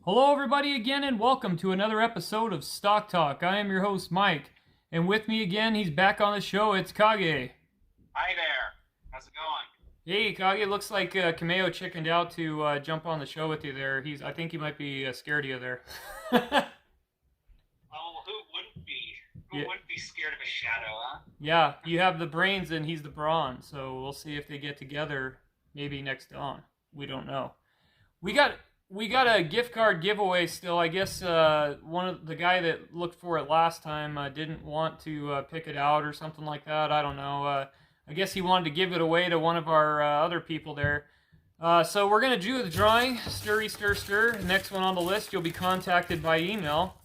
Hello, everybody, again, and welcome to another episode of Stock Talk. I am your host, Mike, and with me again, he's back on the show. It's Kage. Hi there. How's it going? Hey, Kage. Looks like Kameo chickened out to jump on the show with you there. I think he might be scared of you there. Oh, who wouldn't be? Who Yeah, wouldn't be scared of a shadow, huh? yeah. You have the brains, and he's the brawn. So we'll see if they get together. Maybe next dawn. We don't know. We got we got a gift card giveaway still. I guess one of the guy that looked for it last time didn't want to pick it out or something like that. I don't know. I guess he wanted to give it away to one of our other people there. So we're gonna do the drawing. Stirry, stir, stir. Next one on the list, you'll be contacted by email.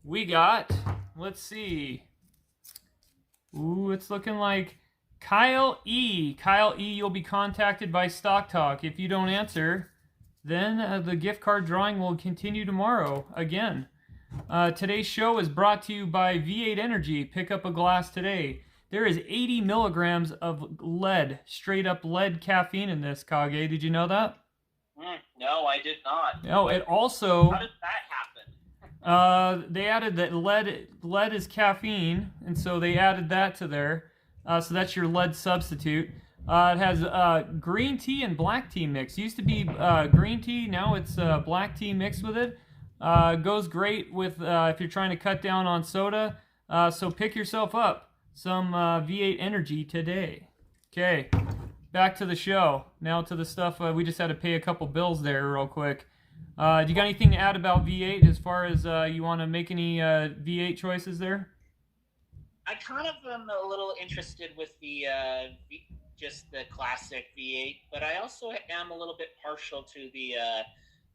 We got. Let's see. Ooh, it's looking like Kyle E. Kyle E. You'll be contacted by Stock Talk. If you don't answer, then the gift card drawing will continue tomorrow again. Today's show is brought to you by V8 Energy. Pick up a glass today. There is 80 milligrams of lead, straight up lead caffeine in this, Kage. Did you know that? No, I did not. No, it also. How did that happen? They added that lead is caffeine, and so they added that to there. So that's your lead substitute. It has green tea and black tea mix. Used to be green tea, now it's black tea mixed with it. Goes great with if you're trying to cut down on soda. So pick yourself up some V8 Energy today. Okay, back to the show. Now to the stuff we just had to pay a couple bills there real quick. Do you got anything to add about V8 as far as you want to make any V8 choices there? I kind of am a little interested with the just the classic V8, but I also am a little bit partial to the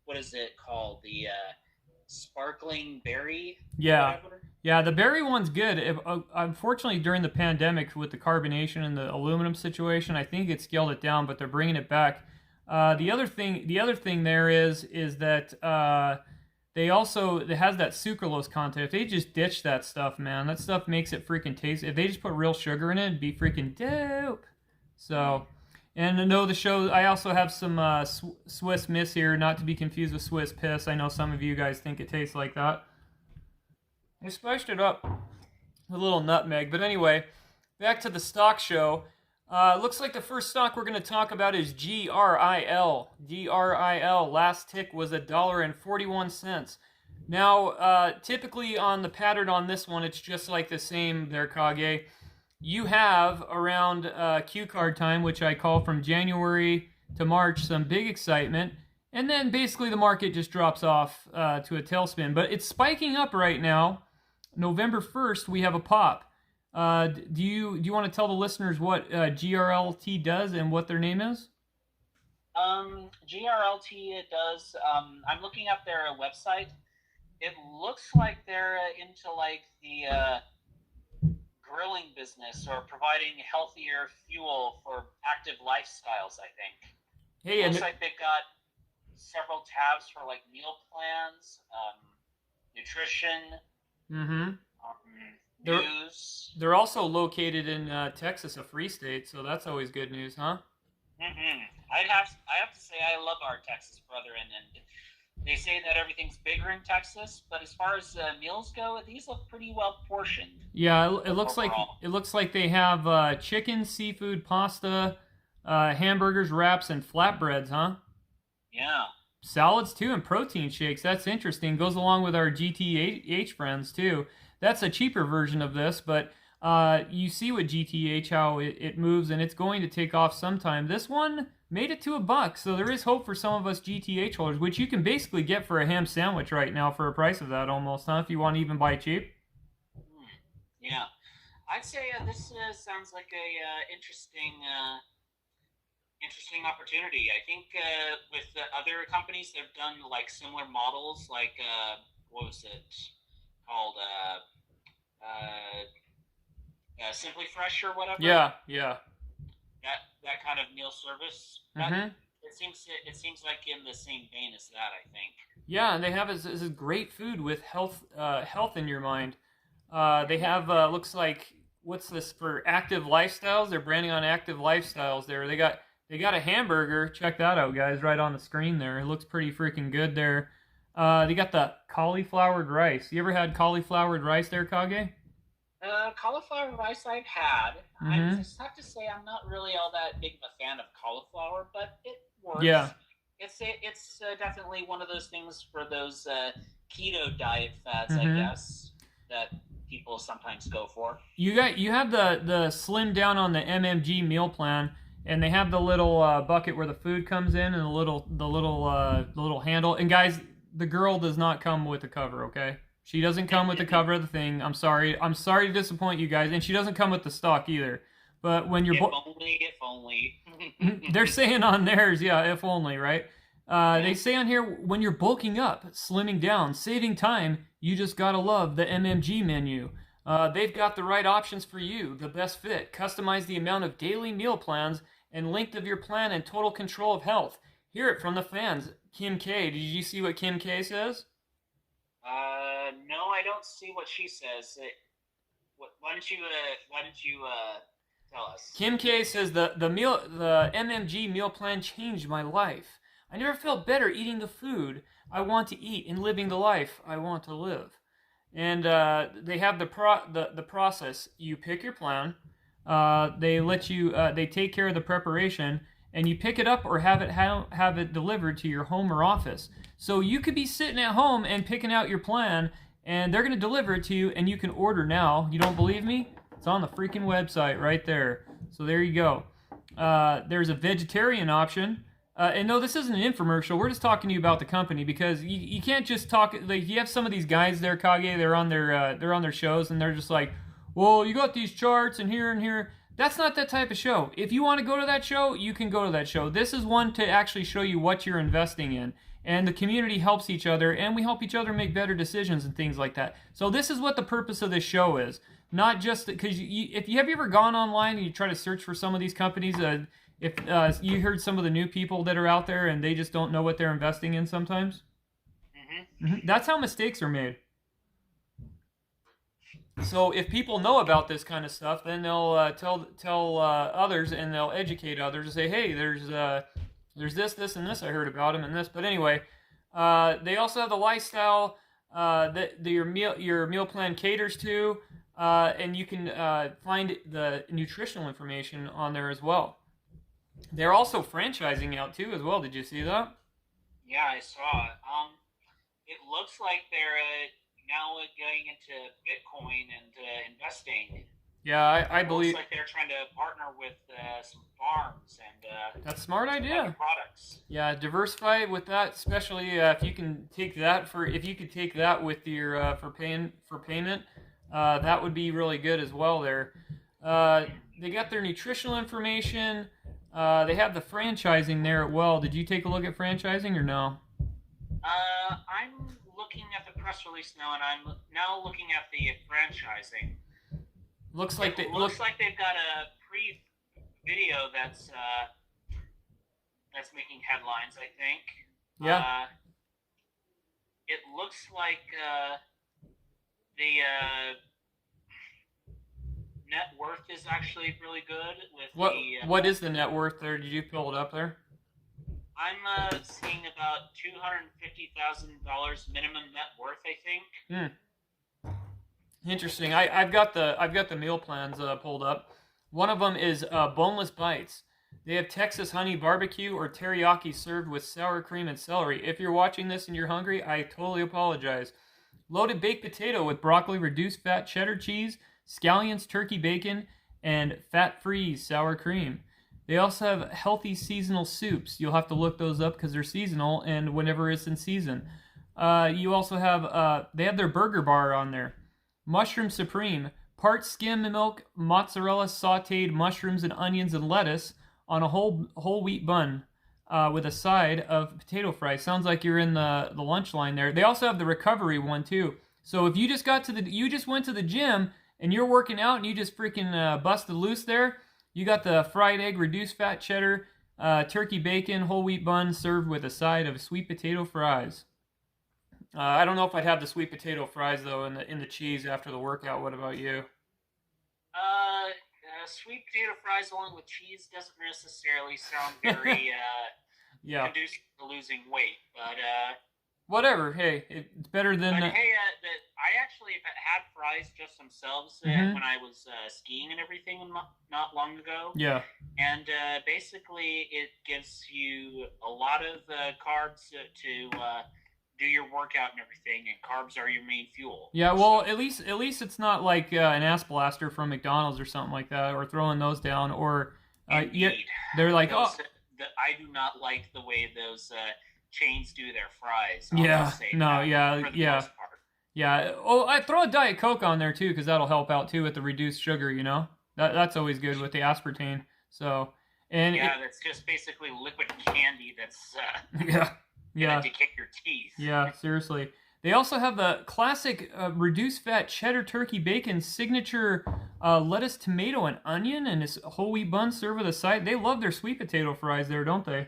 what is it called? The sparkling berry. Yeah. Whatever. Yeah, the berry one's good. Unfortunately, during the pandemic with the carbonation and the aluminum situation, I think it scaled it down, but they're bringing it back. The other thing there is that they also it has that sucralose content. If they just ditch that stuff, man, that stuff makes it freaking tasty. If they just put real sugar in it, it'd be freaking dope. So, and to know the show, I also have some Swiss Miss here, not to be confused with Swiss Piss. I know some of you guys think it tastes like that. I spiced it up with a little nutmeg. But anyway, back to the stock show. Looks like the first stock we're going to talk about is GRIL. GRIL, last tick was $1.41. Now, typically on the pattern on this one, it's just like the same there, Kage. You have around Q card time, which I call from January to March, some big excitement. And then basically the market just drops off to a tailspin. But it's spiking up right now. November 1st, we have a pop. Do you want to tell the listeners what GRLT does and what their name is? GRLT does. I'm looking at their website. It looks like they're into like the grilling business or providing healthier fuel for active lifestyles. I think. Hey, Looks like they've got several tabs for like meal plans, nutrition. Mm-hmm. News. They're also located in Texas, a free state, so that's always good news, huh? I have to say I love our Texas brethren, and they say that everything's bigger in Texas, but as far as meals go, these look pretty well portioned. Yeah, it looks overall. like they have chicken, seafood, pasta, hamburgers, wraps, and flatbreads, huh? Yeah. Salads too, and protein shakes. That's interesting. Goes along with our GTH friends too. That's a cheaper version of this, but you see with GTH how it moves, and it's going to take off sometime. This one made it to $1, so there is hope for some of us GTH holders, which you can basically get for a ham sandwich right now for a price of that almost, huh? If you want to even buy cheap. Yeah. I'd say this sounds like a interesting opportunity. I think with the other companies, they've done like similar models, like what was it called? Simply Fresh or whatever. Yeah. That kind of meal service. Mm-hmm. It seems like in the same vein as that, I think. Yeah, and they have this great food with health in your mind. They have looks like what's this for active lifestyles? They're branding on active lifestyles there. They got a hamburger. Check that out, guys, right on the screen there. It looks pretty freaking good there. They got the cauliflowered rice. You ever had cauliflowered rice there, Kage? Cauliflower rice I've had. I Mm-hmm. just have to say I'm not really all that big of a fan of cauliflower, but it Yeah. works. It's definitely one of those things for those keto diet fads, I Mm-hmm. guess, that people sometimes go for. You have the slim down on the MMG meal plan, and they have the little bucket where the food comes in, and the little handle. And guys, the girl does not come with the cover. Okay, she doesn't come with the cover of the thing. I'm sorry. I'm sorry to disappoint you guys, and she doesn't come with the stock either. But when you're If only. they're saying on theirs, yeah, if only, right? They say on here when you're bulking up, slimming down, saving time, you just gotta love the MMG menu. They've got the right options for you, the best fit. Customize the amount of daily meal plans and length of your plan and total control of health. Hear it from the fans. Kim K. Did you see what Kim K says? No, I don't see what she says. Why don't you tell us? Kim K says the MMG meal plan changed my life. I never felt better eating the food I want to eat and living the life I want to live. And they have the process. You pick your plan. They let you. They take care of the preparation, and you pick it up or have it delivered to your home or office. So you could be sitting at home and picking out your plan, and they're going to deliver it to you, and you can order now. You don't believe me? It's on the freaking website right there. So there you go. There's a vegetarian option. And no, this isn't an infomercial. We're just talking to you about the company because you can't just talk. Like you have some of these guys there, Kage. They're on their shows and they're just like, well, you got these charts and here and here. That's not that type of show. If you want to go to that show, you can go to that show. This is one to actually show you what you're investing in. And the community helps each other, and we help each other make better decisions and things like that. So this is what the purpose of this show is. Not just because if you have you ever gone online and you try to search for some of these companies, if you heard some of the new people that are out there and they just don't know what they're investing in sometimes, that's how mistakes are made. So if people know about this kind of stuff, then they'll tell others and they'll educate others and say, hey, there's this, and this I heard about them and this. But anyway, they also have the lifestyle that your meal plan caters to, and you can find the nutritional information on there as well. They're also franchising out too as well. Did you see that? Yeah, I saw it. It looks like they're now going into Bitcoin and investing. Yeah, I believe. Looks like they're trying to partner with some farms and that's a smart idea. Products. Yeah, diversify with that, especially if you can take that with your for payment, that would be really good as well. There, they got their nutritional information. They have the franchising there as well. Did you take a look at franchising or no? I'm looking at the press release now, and I'm now looking at the franchising. Looks like they've got a pre-video that's making headlines, I think. Yeah. It looks like the net worth is actually really good. What is the net worth there? Did you pull it up there? I'm seeing about $250,000 minimum net worth, I think. Interesting. I've got the meal plans pulled up. One of them is boneless bites. They have Texas honey barbecue or teriyaki served with sour cream and celery. If you're watching this and you're hungry, I totally apologize. Loaded baked potato with broccoli, reduced fat cheddar cheese, scallions, turkey bacon, and fat-free sour cream. They also have healthy seasonal soups. You'll have to look those up because they're seasonal and whenever it's in season. You also have they have their burger bar on there. Mushroom Supreme, part skim milk, mozzarella, sautéed mushrooms and onions and lettuce on a whole wheat bun with a side of potato fries. Sounds like you're in the lunch line there. They also have the recovery one too. So if you just went to the gym and you're working out and you just freaking busted loose there, you got the fried egg, reduced fat cheddar, turkey bacon, whole wheat bun served with a side of sweet potato fries. I don't know if I'd have the sweet potato fries though in the cheese after the workout. What about you? Sweet potato fries along with cheese doesn't necessarily sound very conducive to losing weight, but whatever. Hey, it's better than. But hey, I actually had fries just themselves when I was skiing and everything not long ago. Yeah. And basically, it gives you a lot of carbs to do your workout and everything, and carbs are your main fuel. Yeah, well, at least it's not like an ass blaster from McDonald's or something like that, or throwing those down, or yeah, they're like, those, I do not like the way those chains do their fries. Yeah, no, yeah, yeah, yeah. Oh, I throw a Diet Coke on there too, because that'll help out too with the reduced sugar. You know, that's always good with the aspartame. So, and yeah, that's just basically liquid candy. That's yeah, to kick your teeth. Yeah, seriously. They also have the classic reduced fat cheddar turkey bacon signature lettuce, tomato, and onion, and this whole wheat bun served with a side. They love their sweet potato fries there, don't they?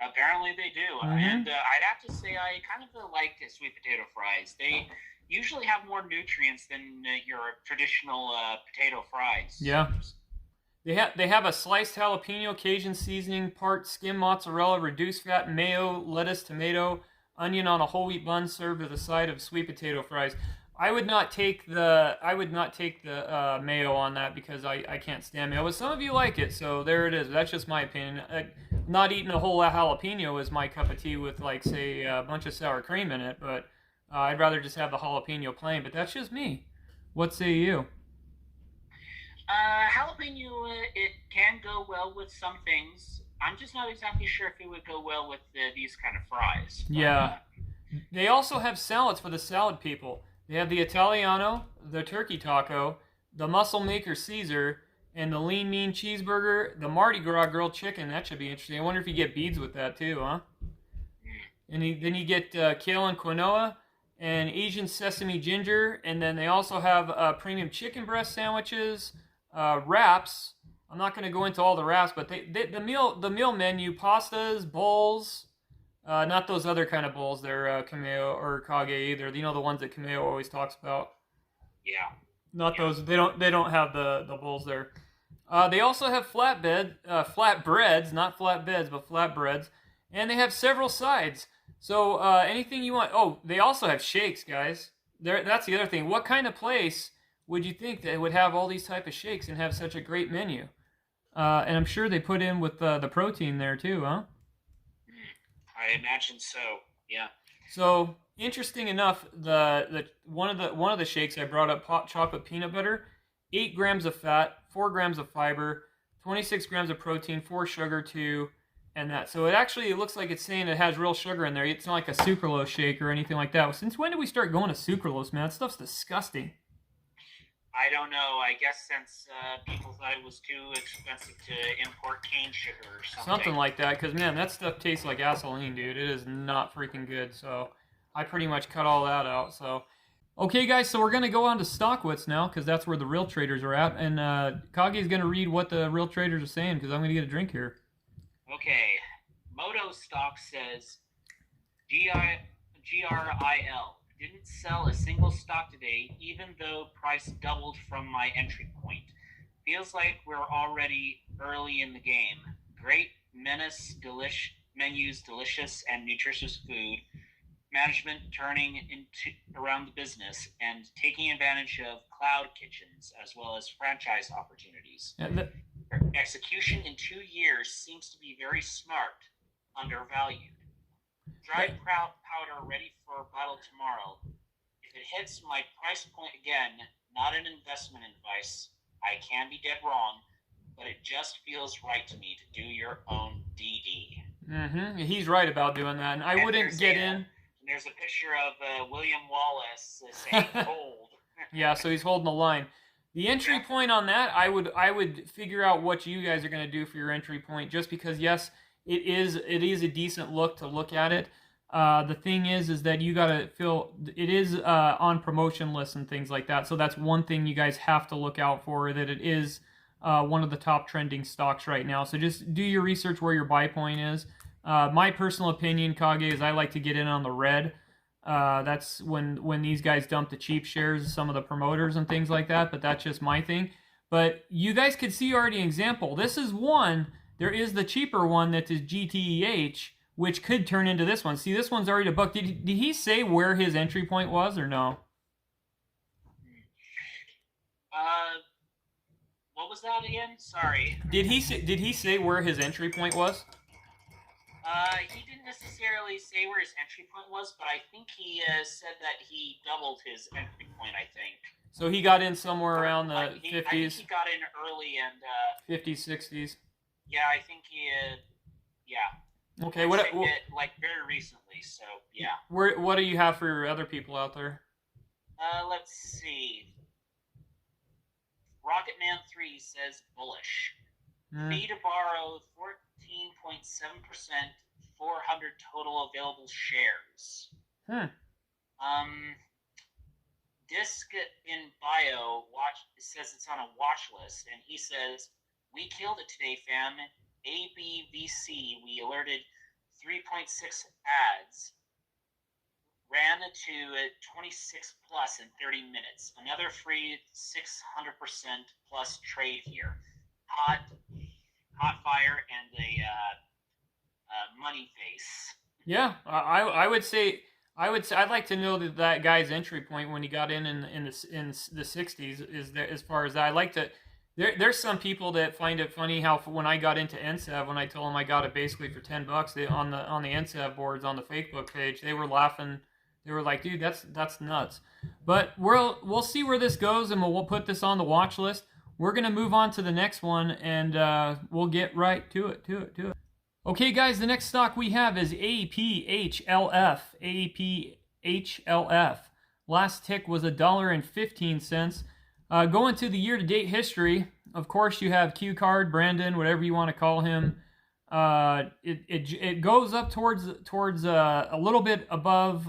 Apparently they do. And I'd have to say I kind of like sweet potato fries. They usually have more nutrients than your traditional potato fries. Yeah. They have a sliced jalapeno, Cajun seasoning, part skim mozzarella, reduced fat mayo, lettuce, tomato, onion on a whole wheat bun served with a side of sweet potato fries. I would not take the mayo on that because I can't stand mayo. But some of you like it, so there it is. That's just my opinion. Not eating a whole jalapeno is my cup of tea with, like, say, a bunch of sour cream in it. But I'd rather just have the jalapeno plain. But that's just me. What say you? Jalapeno, it can go well with some things. I'm just not exactly sure if it would go well with these kind of fries. Yeah. They also have salads for the salad people. They have the Italiano, the turkey taco, the Muscle Maker Caesar, and the Lean Mean Cheeseburger, the Mardi Gras grilled chicken. That should be interesting. I wonder if you get beads with that too, huh? And then you get kale and quinoa, and Asian sesame ginger, and then they also have premium chicken breast sandwiches, wraps. I'm not going to go into all the wraps, but the meal menu: pastas, bowls, not those other kind of bowls. They're Kameo or Kage either. You know, the ones that Kameo always talks about. Yeah. Not those. They don't have the bowls there. They also have flatbreads, not flatbeds, but flatbreads, and they have several sides. So anything you want. Oh, they also have shakes, guys. That's the other thing. What kind of place would you think that would have all these type of shakes and have such a great menu? And I'm sure they put in with the protein there too, huh? I imagine so. Yeah. So interesting enough, the one of the shakes I brought up, hot chocolate peanut butter, 8 grams of fat, 4 grams of fiber, 26 grams of protein, 4 sugar, 2, and that. So it looks like it's saying it has real sugar in there. It's not like a sucralose shake or anything like that. Since when did we start going to sucralose, man? That stuff's disgusting. I don't know. I guess since people thought it was too expensive to import cane sugar or something. Something like that, because, man, that stuff tastes like gasoline, dude. It is not freaking good, so I pretty much cut all that out, so. Okay, guys, so we're going to go on to Stockwits now, because that's where the real traders are at, and Kage's going to read what the real traders are saying, because I'm going to get a drink here. Okay. Moto Stock says, GRIL. Didn't sell a single stock today, even though price doubled from my entry point. Feels like we're already early in the game. Great menus, delicious and nutritious food. Management turning around the business and taking advantage of cloud kitchens as well as franchise opportunities. Execution in 2 years seems to be very smart, undervalued. Dry powder ready for battle tomorrow. If it hits my price point again, not an investment advice. I can be dead wrong, but it just feels right to me to do your own DD. Mm-hmm. He's right about doing that, and I wouldn't get in. There's a picture of William Wallace saying "hold." Yeah, so he's holding the line. The entry point on that, I would figure out what you guys are going to do for your entry point, just because, yes, it is a decent look to look at it. The thing is that you got to feel it is on promotion lists and things like that. So that's one thing you guys have to look out for, that it is one of the top trending stocks right now. So just do your research where your buy point is. My personal opinion, Kage, is I like to get in on the red. That's when these guys dump the cheap shares, some of the promoters and things like that. But that's just my thing. But you guys could see already an example. This is one. There is the cheaper one that is GTEH, which could turn into this one. See, this one's already a buck. Did he say where his entry point was or no? What was that again? Sorry. Did he say where his entry point was? He didn't necessarily say where his entry point was, but I think he said that he doubled his entry point, I think. So he got in somewhere around the 50s? I think he got in early and... 50s, 60s? Yeah, I think he... yeah. Okay, like, very recently, so, yeah. What do you have for other people out there? Let's see. Rocketman 3 says bullish. Fee to borrow 14.7%, 400 total available shares. Disc in bio says it's on a watch list, and he says, "We killed it today, fam. ABVC, we alerted 3.6 ads. Ran to 26 plus in 30 minutes. Another free 600% plus trade here. Hot fire and a money face." Yeah, I would say I'd like to know that guy's entry point when he got in the 60s is there, as far as that. I like to. There's some people that find it funny how when I got into NSAV, when I told them I got it basically for $10, on the NSAV boards on the Facebook page, they were laughing. They were like, "Dude, that's nuts." But we'll see where this goes, and we'll put this on the watch list. We're gonna move on to the next one, and we'll get right to it. Okay, guys, the next stock we have is APHLF. APHLF. Last tick was $1.15. Going to the year-to-date history, of course, you have Q Card, Brandon, whatever you want to call him. It goes up towards a little bit above,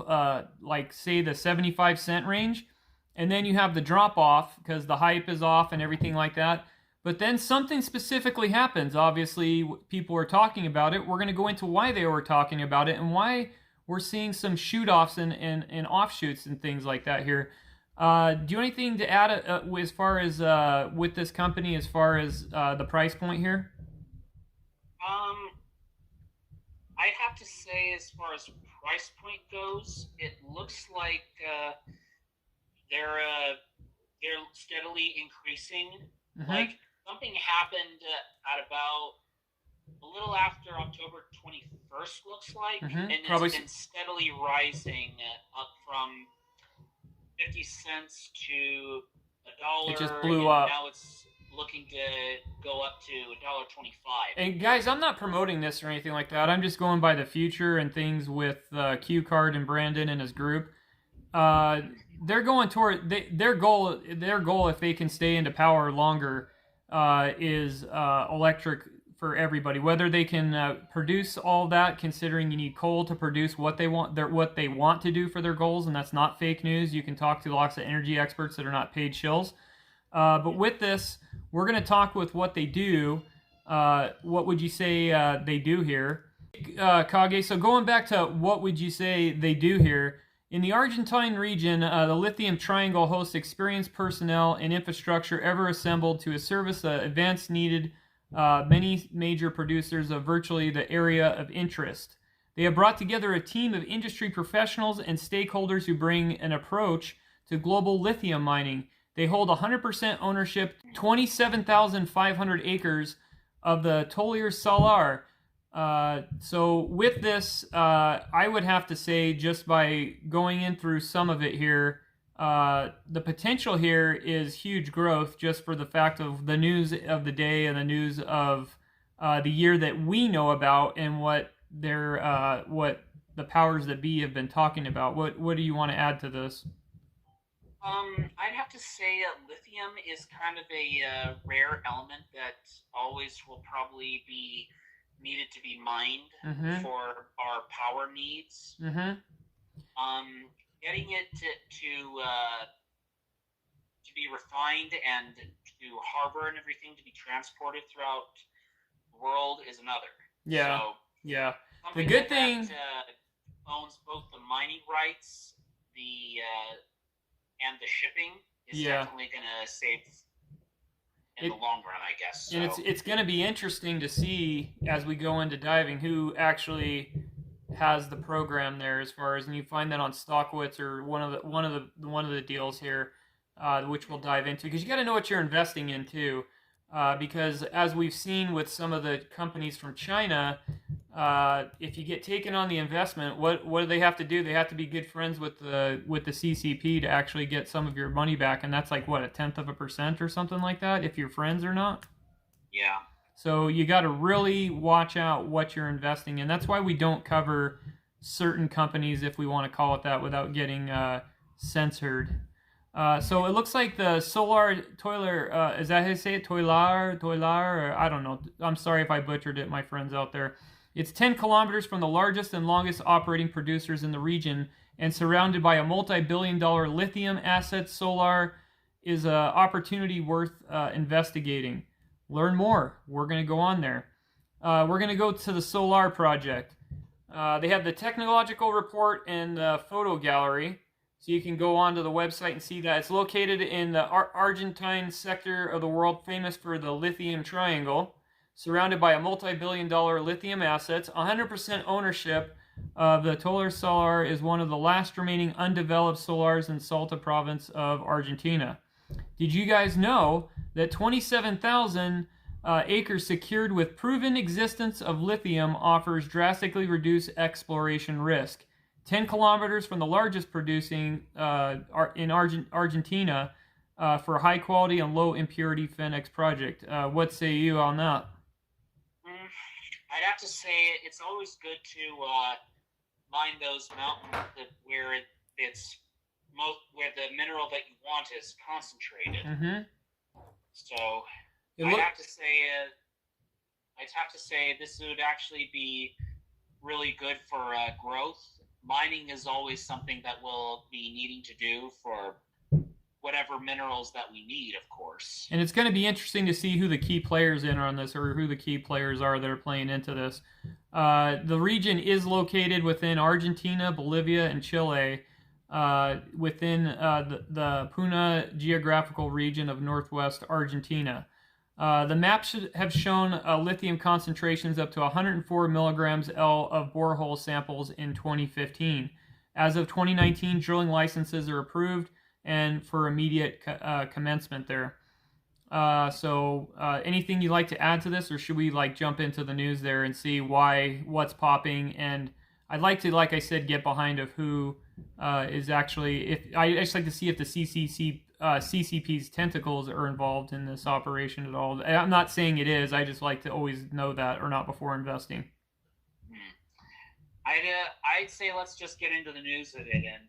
like say the 75-cent range, and then you have the drop off because the hype is off and everything like that. But then something specifically happens. Obviously, people are talking about it. We're going to go into why they were talking about it and why we're seeing some shoot-offs and offshoots and things like that here. Do you have anything to add as far as with this company, as far as the price point here? I'd have to say, as far as price point goes, it looks like they're steadily increasing. Mm-hmm. Like, something happened at about a little after October 21st, looks like, mm-hmm. and it's been steadily rising up from 50 cents to $1. It just blew up. Now it's looking to go up to $1.25. And guys, I'm not promoting this or anything like that. I'm just going by the future and things with Q Card and Brandon and his group. They're going toward their goal. Their goal, if they can stay into power longer, is electric for everybody. Whether they can produce all that, considering you need coal to produce what they want to do for their goals, and that's not fake news. You can talk to lots of energy experts that are not paid shills. But with this, we're going to talk with what they do. What would you say they do here, Kage? So going back to what would you say they do here? In the Argentine region, the Lithium Triangle hosts experienced personnel and infrastructure ever assembled to service the advance needed many major producers of virtually the area of interest. They have brought together a team of industry professionals and stakeholders who bring an approach to global lithium mining. They hold 100% ownership, 27,500 acres of the Tolier Salar. So with this, I would have to say, just by going in through some of it here, the potential here is huge growth, just for the fact of the news of the day and the news of the year that we know about, and what the powers that be have been talking about. What do you want to add to this? I'd have to say lithium is kind of a rare element that always will probably be needed to be mined mm-hmm. for our power needs. Mm-hmm. Getting it to be refined and to harbor and everything to be transported throughout the world is another. Yeah. So, yeah. The good thing owns both the mining rights, and the shipping is definitely going to save in the long run, I guess. So. And it's going to be interesting to see as we go into diving who actually has the program there as far as, and you find that on Stockwitz or one of the deals here, which we'll dive into, because you got to know what you're investing in too, because as we've seen with some of the companies from China, if you get taken on the investment, what do they have to do? They have to be good friends with the CCP to actually get some of your money back, and that's like what, 0.1% or something like that, if you're friends or not. Yeah. So you got to really watch out what you're investing in. That's why we don't cover certain companies, if we want to call it that, without getting censored. So it looks like the Solar Toiler, is that how you say it? Toilar, or I don't know. I'm sorry if I butchered it, my friends out there. It's 10 kilometers from the largest and longest operating producers in the region and surrounded by a multi-billion-dollar lithium asset. Solar is an opportunity worth investigating. Learn more. We're going to go on there. We're going to go to the Solar project. They have the technological report and the photo gallery. So you can go onto the website and see that. It's located in the Argentine sector of the world famous for the lithium triangle, surrounded by a multi-billion-dollar lithium assets. 100% ownership of the Tolar Solar is one of the last remaining undeveloped solars in Salta province of Argentina. Did you guys know that 27,000 acres secured with proven existence of lithium offers drastically reduced exploration risk? 10 kilometers from the largest producing in Argentina for high quality and low impurity Phoenix project. What say you on that? I'd have to say it's always good to mine those mountains where where the mineral that you want is concentrated. Mm-hmm. So I'd have to say this would actually be really good for growth. Mining is always something that we'll be needing to do for whatever minerals that we need, of course. And it's going to be interesting to see who the key players in on this, or who the key players are that are playing into this. The region is located within Argentina, Bolivia, and Chile, within the Puna geographical region of northwest Argentina. The maps have shown lithium concentrations up to 104 milligrams L of borehole samples in 2015. As of 2019, drilling licenses are approved and for immediate commencement there. So anything you'd like to add to this, or should we jump into the news there and see what's popping? And I'd like to, like I said, get behind of who is actually, I just like to see if the CCP's tentacles are involved in this operation at all. I'm not saying it is. I just like to always know that, or not before investing. I'd say let's just get into the news of it, and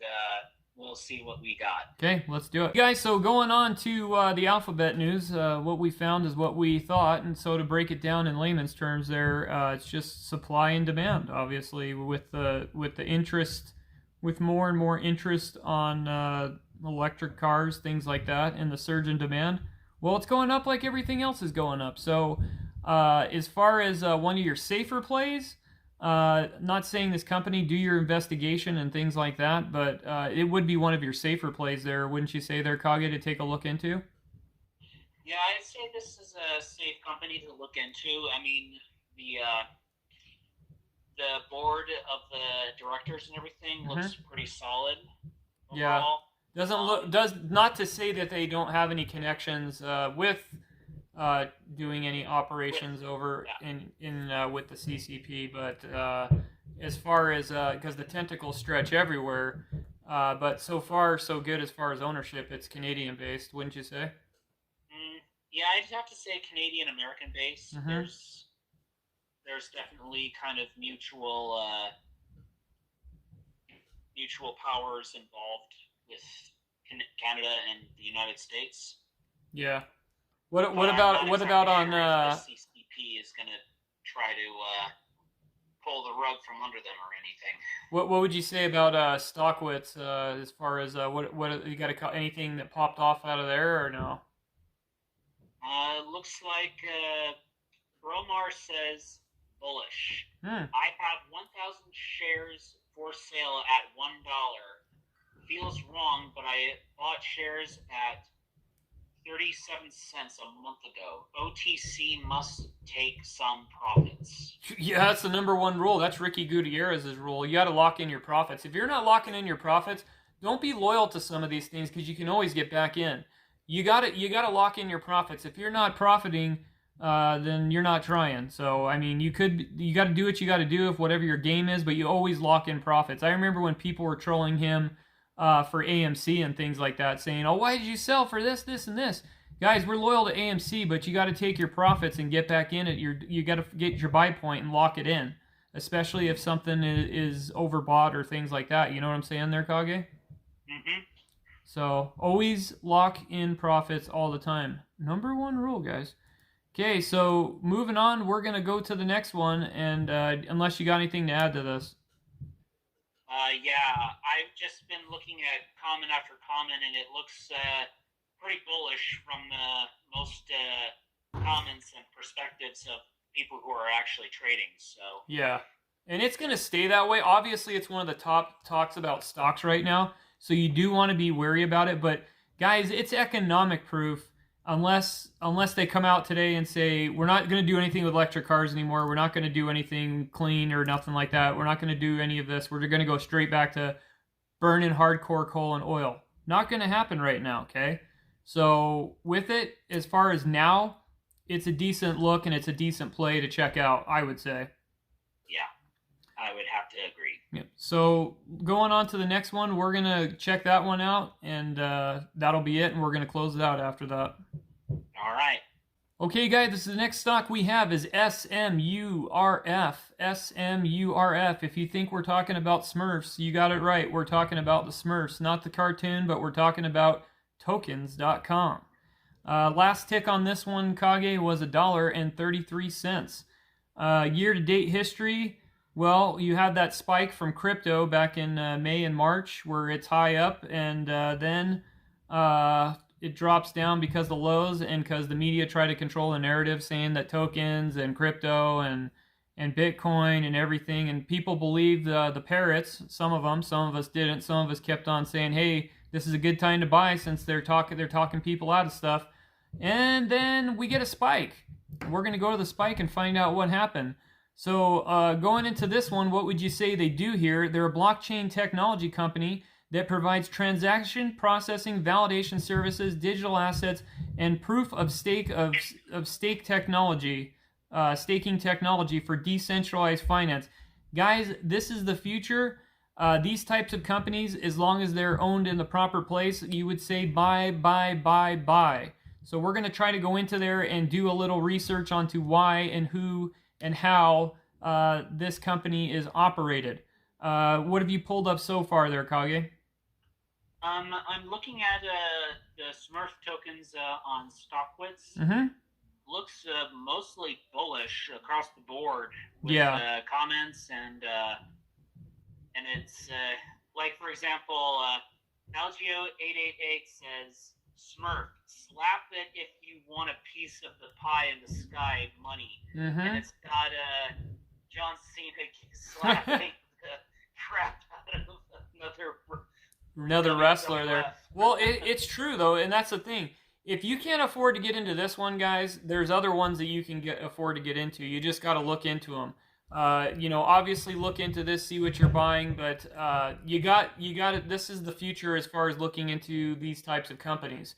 we'll see what we got. Okay, let's do it. Guys, so going on to the alphabet news, what we found is what we thought, and so to break it down in layman's terms there, it's just supply and demand, obviously, with the interest, with more and more interest on electric cars, things like that, and the surge in demand. Well, it's going up like everything else is going up. So as far as one of your safer plays, not saying this company, do your investigation and things like that, but it would be one of your safer plays there, wouldn't you say there, Kage, to take a look into? Yeah, I'd say this is a safe company to look into. I mean, the board of the directors and everything looks pretty solid overall. Yeah. Does not to say that they don't have any connections with doing any operations with the CCP, but as far as because the tentacles stretch everywhere, but so far so good as far as ownership, it's Canadian based, wouldn't you say? Yeah, I'd have to say Canadian American based. Mm-hmm. There's definitely kind of mutual powers involved with Canada and the United States. Yeah. What about on the CCP is going to try to pull the rug from under them or anything? What would you say about Stockwitz as far as what you got anything that popped off out of there or no? Looks like Bromar says bullish. I have 1,000 shares for sale at $1. Feels wrong, but I bought shares at 37 cents a month ago. OTC must take some profits. Yeah, that's the number one rule. That's Ricky Gutierrez's rule. You got to lock in your profits. If you're not locking in your profits, don't be loyal to some of these things because you can always get back in. You gotta lock in your profits. If you're not profiting, then you're not trying. So I mean, you got to do what you got to do if whatever your game is, but you always lock in profits. I remember when people were trolling him for AMC and things like that, saying, "Oh, why did you sell for this, this, and this?" Guys, we're loyal to AMC, but you got to take your profits and get back in it. You got to get your buy point and lock it in, especially if something is overbought or things like that. You know what I'm saying there, Kage? Mm-hmm. So always lock in profits all the time. Number one rule, guys. Okay, so moving on, we're gonna go to the next one, and unless you got anything to add to this. Yeah, I've just been looking at comment after comment, and it looks pretty bullish from most comments and perspectives of people who are actually trading. So Yeah, and it's gonna stay that way. Obviously, it's one of the top talks about stocks right now, so you do want to be wary about it. But guys, it's economic proof. Unless they come out today and say we're not going to do anything with electric cars anymore, we're not going to do anything clean or nothing like that, we're not going to do any of this, we're going to go straight back to burning hardcore coal and oil. Not going to happen right now, okay? So with it, as far as now, it's a decent look and it's a decent play to check out, I would say. Yeah, I would have to agree. Yep. So going on to the next one, we're going to check that one out, and that'll be it, and we're going to close it out after that. All right. Okay, guys, this is the next stock we have is SMURF. SMURF. If you think we're talking about Smurfs, you got it right. We're talking about the Smurfs, not the cartoon, but we're talking about tokens.com. Last tick on this one, Kage, was $1.33. Year-to-date history, well, you had that spike from crypto back in May and March where it's high up, and then it drops down because the lows and because the media try to control the narrative saying that tokens and crypto and Bitcoin and everything, and people believed the parrots. Some of us didn't. Some of us kept on saying, hey, this is a good time to buy since they're talking people out of stuff. And then we get a spike. We're going to go to the spike and find out what happened. So going into this one, what would you say they do here? They're a blockchain technology company that provides transaction processing, validation services, digital assets, and proof of stake technology, staking technology for decentralized finance. Guys, this is the future. These types of companies, as long as they're owned in the proper place, you would say buy, buy, buy, buy. So we're going to try to go into there and do a little research onto why and who and how this company is operated. What have you pulled up so far there, Kage? I'm looking at the SMURF tokens on StockWits. Mm-hmm. Looks mostly bullish across the board with comments and it's like, for example, Algio888 says SMURF, slap it if you want a piece of the pie in the sky money. Mm-hmm. And it's got John Cena slapping the crap out of another wrestler there. Well, it's true though, and that's the thing. If you can't afford to get into this one, guys, there's other ones that you can afford to get into. You just got to look into them. Obviously look into this, see what you're buying, but you got it. This is the future as far as looking into these types of companies.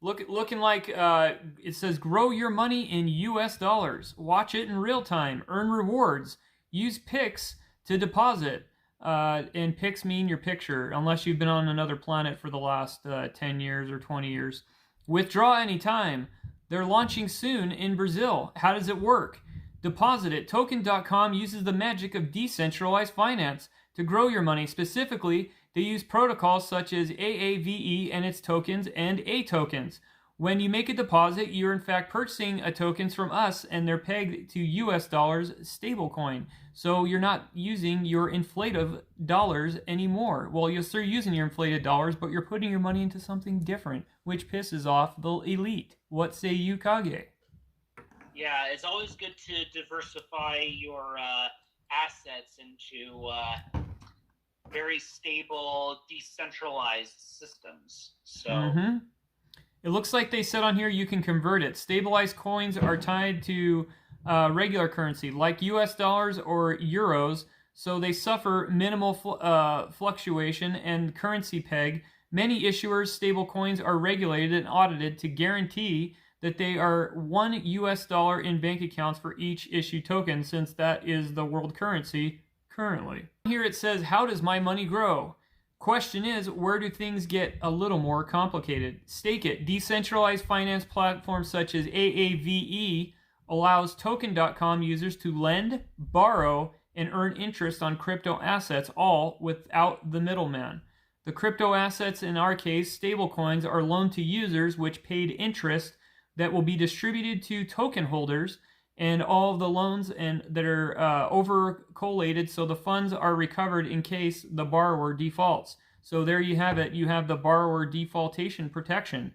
Looking like it says grow your money in US dollars. Watch it in real time. Earn rewards. Use Pix to deposit. And Pix mean your picture, unless you've been on another planet for the last 10 years or 20 years. Withdraw anytime. They're launching soon in Brazil. How does it work? Deposit it. Token.com uses the magic of decentralized finance to grow your money. Specifically, they use protocols such as AAVE and its tokens and A tokens. When you make a deposit, you're in fact purchasing tokens from us, and they're pegged to US dollars stablecoin. So you're not using your inflated dollars anymore. Well, you're still using your inflated dollars, but you're putting your money into something different, which pisses off the elite. What say you, Kage? Yeah, it's always good to diversify your assets into very stable, decentralized systems. So, It looks like they said on here you can convert it. Stabilized coins are tied to regular currency, like US dollars or euros, so they suffer minimal fluctuation and currency peg. Many issuers' stable coins are regulated and audited to guarantee that they are $1 in bank accounts for each issued token, since that is the world currency currently. Here it says, how does my money grow? Question is, where do things get a little more complicated? Stake it. Decentralized finance platforms such as AAVE allows Token.com users to lend, borrow, and earn interest on crypto assets, all without the middleman. The crypto assets, in our case, stablecoins, are loaned to users, which paid interest that will be distributed to token holders, and all of the loans that are over collated, so the funds are recovered in case the borrower defaults. So there you have it. You have the borrower defaultation protection.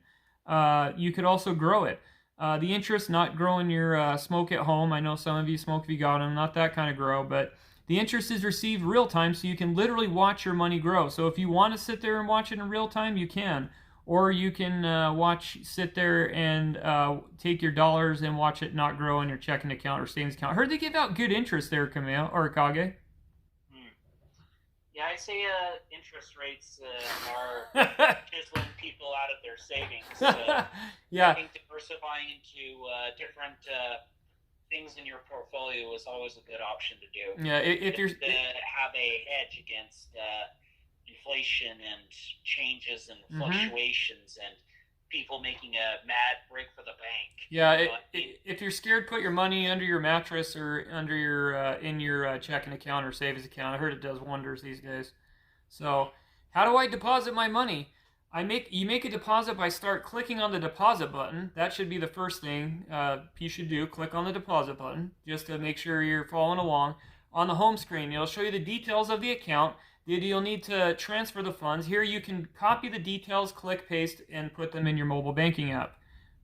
You could also grow it. The interest, not growing your smoke at home. I know some of you smoke if you got them, not that kind of grow, but the interest is received real time, so you can literally watch your money grow. So if you want to sit there and watch it in real time, you can. Or you can sit there and take your dollars and watch it not grow in your checking account or savings account. I heard they give out good interest there, Camille or Kage. Yeah, I say interest rates are chiseling people out of their savings. Yeah. I think diversifying into different things in your portfolio is always a good option to do. Yeah, if you're have a hedge against inflation and changes and fluctuations and people making a mad break for the bank. Yeah, if you're scared, put your money under your mattress or under your in your checking account or savings account. I heard it does wonders these days. So, how do I deposit my money? You make a deposit by clicking on the deposit button. That should be the first thing you should do. Click on the deposit button just to make sure you're following along. On the home screen, it'll show you the details of the account. You'll need to transfer the funds. Here you can copy the details, click paste, and put them in your mobile banking app.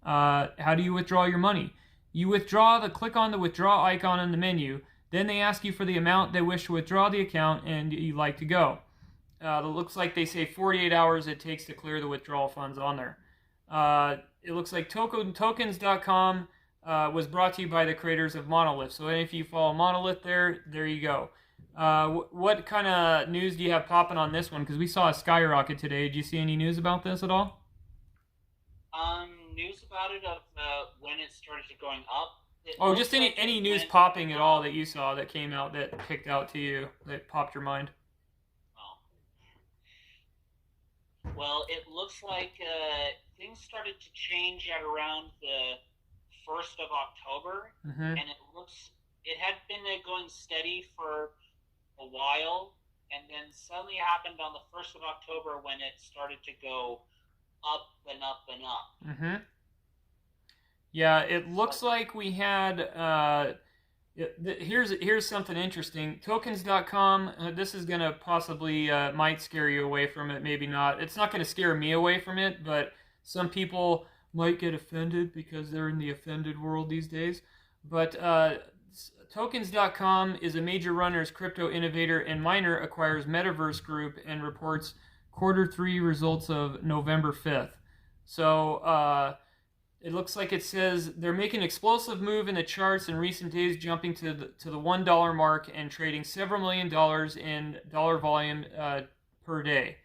How do you withdraw your money? You click on the withdraw icon in the menu. Then they ask you for the amount they wish to withdraw the account and you'd like to go. It looks like they say 48 hours it takes to clear the withdrawal funds on there. It looks like Tokens.com was brought to you by the creators of Monolith. So if you follow Monolith there you go. What kind of news do you have popping on this one? Because we saw a skyrocket today. Did you see any news about this at all? News about it of when it started going up. Just any news popping at all that you saw that came out that picked out to you, that popped your mind? Well, it looks like things started to change at around the 1st of October, and it had been going steady for a while, and then suddenly it happened on the 1st of October when it started to go up and up and up. Yeah, it looks like we had here's something interesting. Tokens.com, this is going to possibly might scare you away from it, maybe not. It's not going to scare me away from it, but some people might get offended because they're in the offended world these days. But Tokens.com is a major runner's crypto innovator and miner, acquires Metaverse Group and reports Q3 results of November 5th. So it looks like it says they're making an explosive move in the charts in recent days, jumping to the $1 mark and trading several $1 million in dollar volume per day.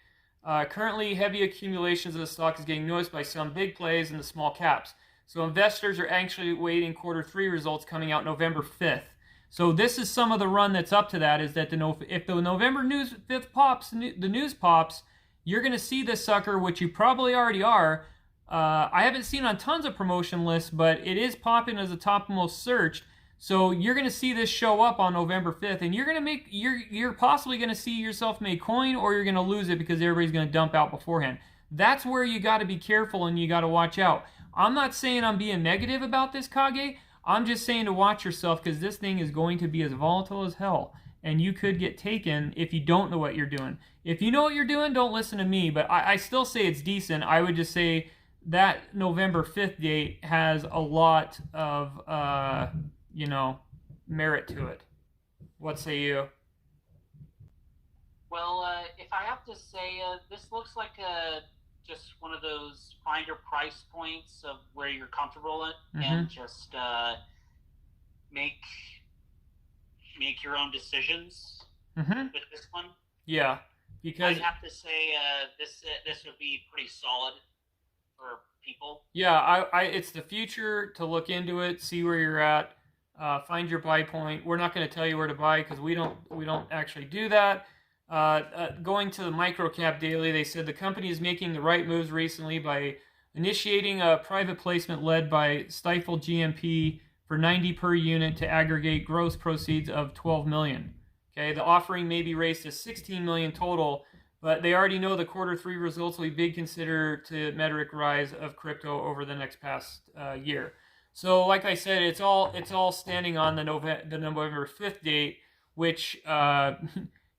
Currently, heavy accumulations of the stock is getting noticed by some big plays in the small caps. So investors are anxiously waiting Q3 results coming out November 5th. So this is some of the run that's up to that, is that if the November 5th pops, the news pops, you're going to see this sucker, which you probably already are. I haven't seen on tons of promotion lists, but it is popping as the top most searched. So you're going to see this show up on November 5th, and you're possibly going to see yourself make coin, or you're going to lose it because everybody's going to dump out beforehand. That's where you got to be careful and you got to watch out. I'm not saying I'm being negative about this, Kage. I'm just saying to watch yourself, because this thing is going to be as volatile as hell, and you could get taken if you don't know what you're doing. If you know what you're doing, don't listen to me, but I still say it's decent. I would just say that November 5th date has a lot of, merit to it. What say you? Well, if I have to say, this looks like a just one of those find your price points of where you're comfortable at, Mm-hmm. and just make your own decisions Mm-hmm. with this one. Yeah, because I'd have to say this would be pretty solid for people. yeah, it's the future to look into it, see where you're at, find your buy point. We're not going to tell you where to buy because we don't actually do that. Going to the Microcap Daily, they said the company is making the right moves recently by initiating a private placement led by Stifel GMP for 90 per unit to aggregate gross proceeds of 12 million. Okay, the offering may be raised to 16 million total, but they already know the quarter 3 results will be big consider to metric rise of crypto over the next past year. So, like I said, it's all standing on the November 5th date, which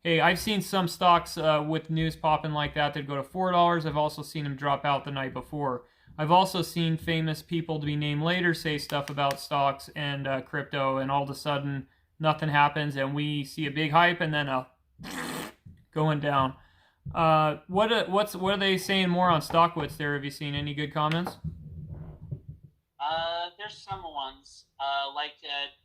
hey, I've seen some stocks with news popping like that go to $4. I've also seen them drop out the night before. I've also seen famous people to be named later say stuff about stocks and crypto, and all of a sudden nothing happens, and we see a big hype and then a going down. What are they saying more on Stockwitz there? Have you seen any good comments? There's some ones like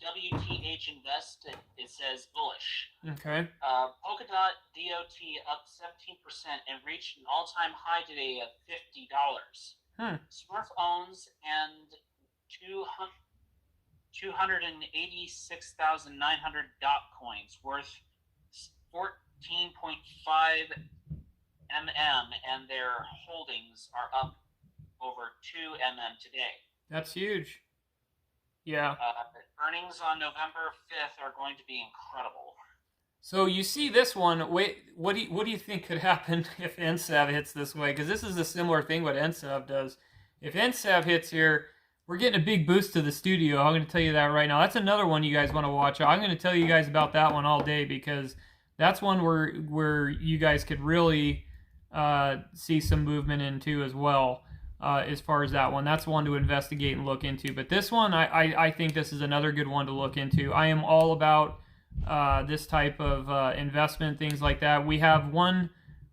WTH Invest. It says bullish. Okay. Polkadot DOT up 17% and reached an all-time high today of $50. SMURF owns and 286,900 dot coins worth 14.5 and their holdings are up over 2 today. That's huge. Yeah. Earnings on November 5th are going to be incredible. So you see this one. Wait, what do you think could happen if NSAV hits this way? Because this is a similar thing what NSAV does. If NSAV hits here, we're getting a big boost to the studio. I'm going to tell you that right now. That's another one you guys want to watch. I'm going to tell you guys about that one all day because that's one where you guys could really see some movement into as well. As far as that one, that's one to investigate and look into. But this one, I think this is another good one to look into. I am all about this type of investment, things like that. We have one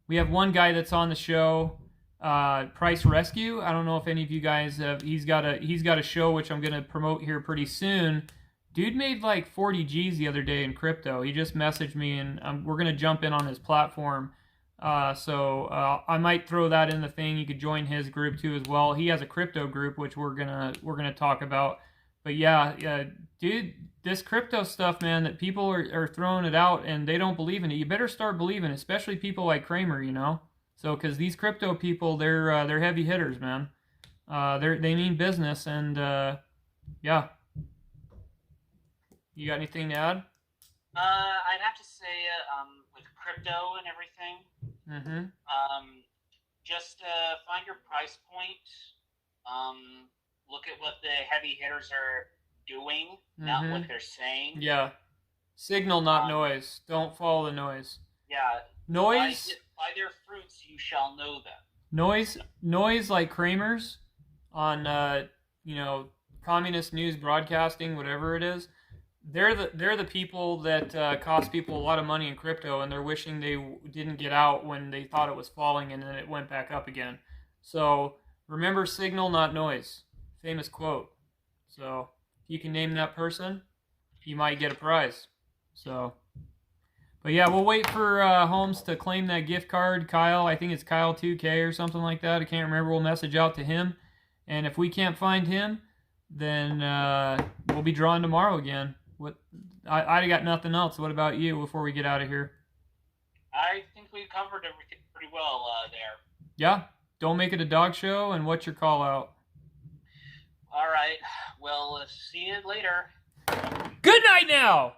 guy that's on the show, Price Rescue. I don't know if any of you guys have. He's got a show which I'm going to promote here pretty soon. Dude made like 40 G's the other day in crypto. He just messaged me, and we're going to jump in on his platform. So I might throw that in the thing. You could join his group too as well. He has a crypto group which we're gonna talk about. But yeah, dude, this crypto stuff, man, that people are throwing it out and they don't believe in it. You better start believing, especially people like Kramer, you know. So because these crypto people, they're heavy hitters, man. They mean business, and yeah. You got anything to add? I'd have to say with crypto and everything. Mm-hmm. Just find your price point. Look at what the heavy hitters are doing, not what they're saying. Yeah. Signal, not noise. Don't follow the noise. Yeah. Noise. By their fruits you shall know them. Noise like Kramer's on communist news broadcasting, whatever it is. They're the people that cost people a lot of money in crypto, and they're wishing they didn't get out when they thought it was falling and then it went back up again. So remember, signal, not noise. Famous quote. So if you can name that person, you might get a prize. So, but yeah, we'll wait for Holmes to claim that gift card. Kyle, I think it's Kyle 2K or something like that. I can't remember. We'll message out to him, and if we can't find him, then we'll be drawing tomorrow again. I got nothing else. What about you before we get out of here? I think we covered everything pretty well there. Yeah? Don't make it a dog show, and what's your call out? All right. Well, see you later. Good night now!